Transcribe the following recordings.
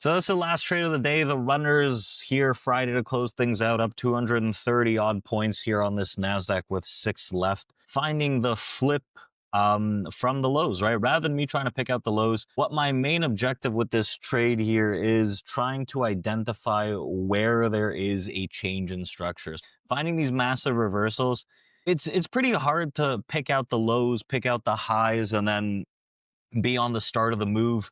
So this is the last trade of the day. The runners here Friday to close things out, up 230 odd points here on this Nasdaq with 6 left. Finding the flip from the lows, right? Rather than me trying to pick out the lows, what my main objective with this trade here is trying to identify where there is a change in structures. Finding these massive reversals, it's pretty hard to pick out the lows, pick out the highs, and then be on the start of the move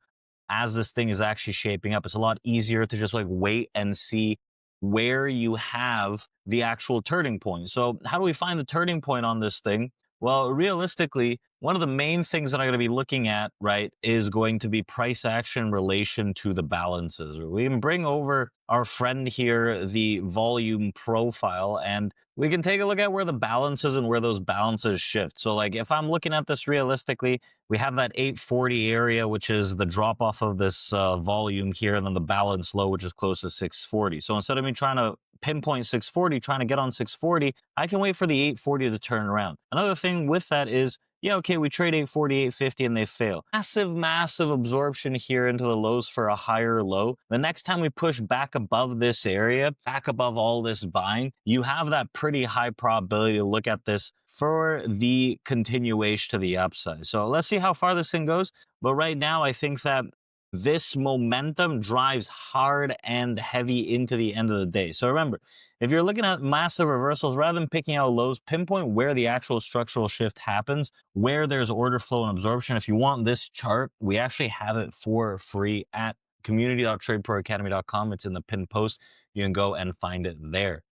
as this thing is actually shaping up. It's a lot easier to just like wait and see where you have the actual turning point. So how do we find the turning point on this thing? Well, realistically, one of the main things that I'm going to be looking at, right, is going to be price action in relation to the balances. We can bring over our friend here, the volume profile, and we can take a look at where the balances and where those balances shift. So like if I'm looking at this realistically, we have that 840 area, which is the drop off of this volume here, and then the balance low, which is close to 640. So instead of me trying to pinpoint 640, trying to get on 640, I can wait for the 840 to turn around. Another thing with that is, yeah, okay, we trade 840, 850, and they fail. Massive absorption here into the lows for a higher low. The next time we push back above this area, back above all this buying, you have that pretty high probability to look at this for the continuation to the upside. So let's see how far this thing goes. But right now, I think that this momentum drives hard and heavy into the end of the day. So remember, if you're looking at massive reversals, rather than picking out lows, pinpoint where the actual structural shift happens, where there's order flow and absorption. If you want this chart, we actually have it for free at community.tradeproacademy.com. It's in the pinned post. You can go and find it there.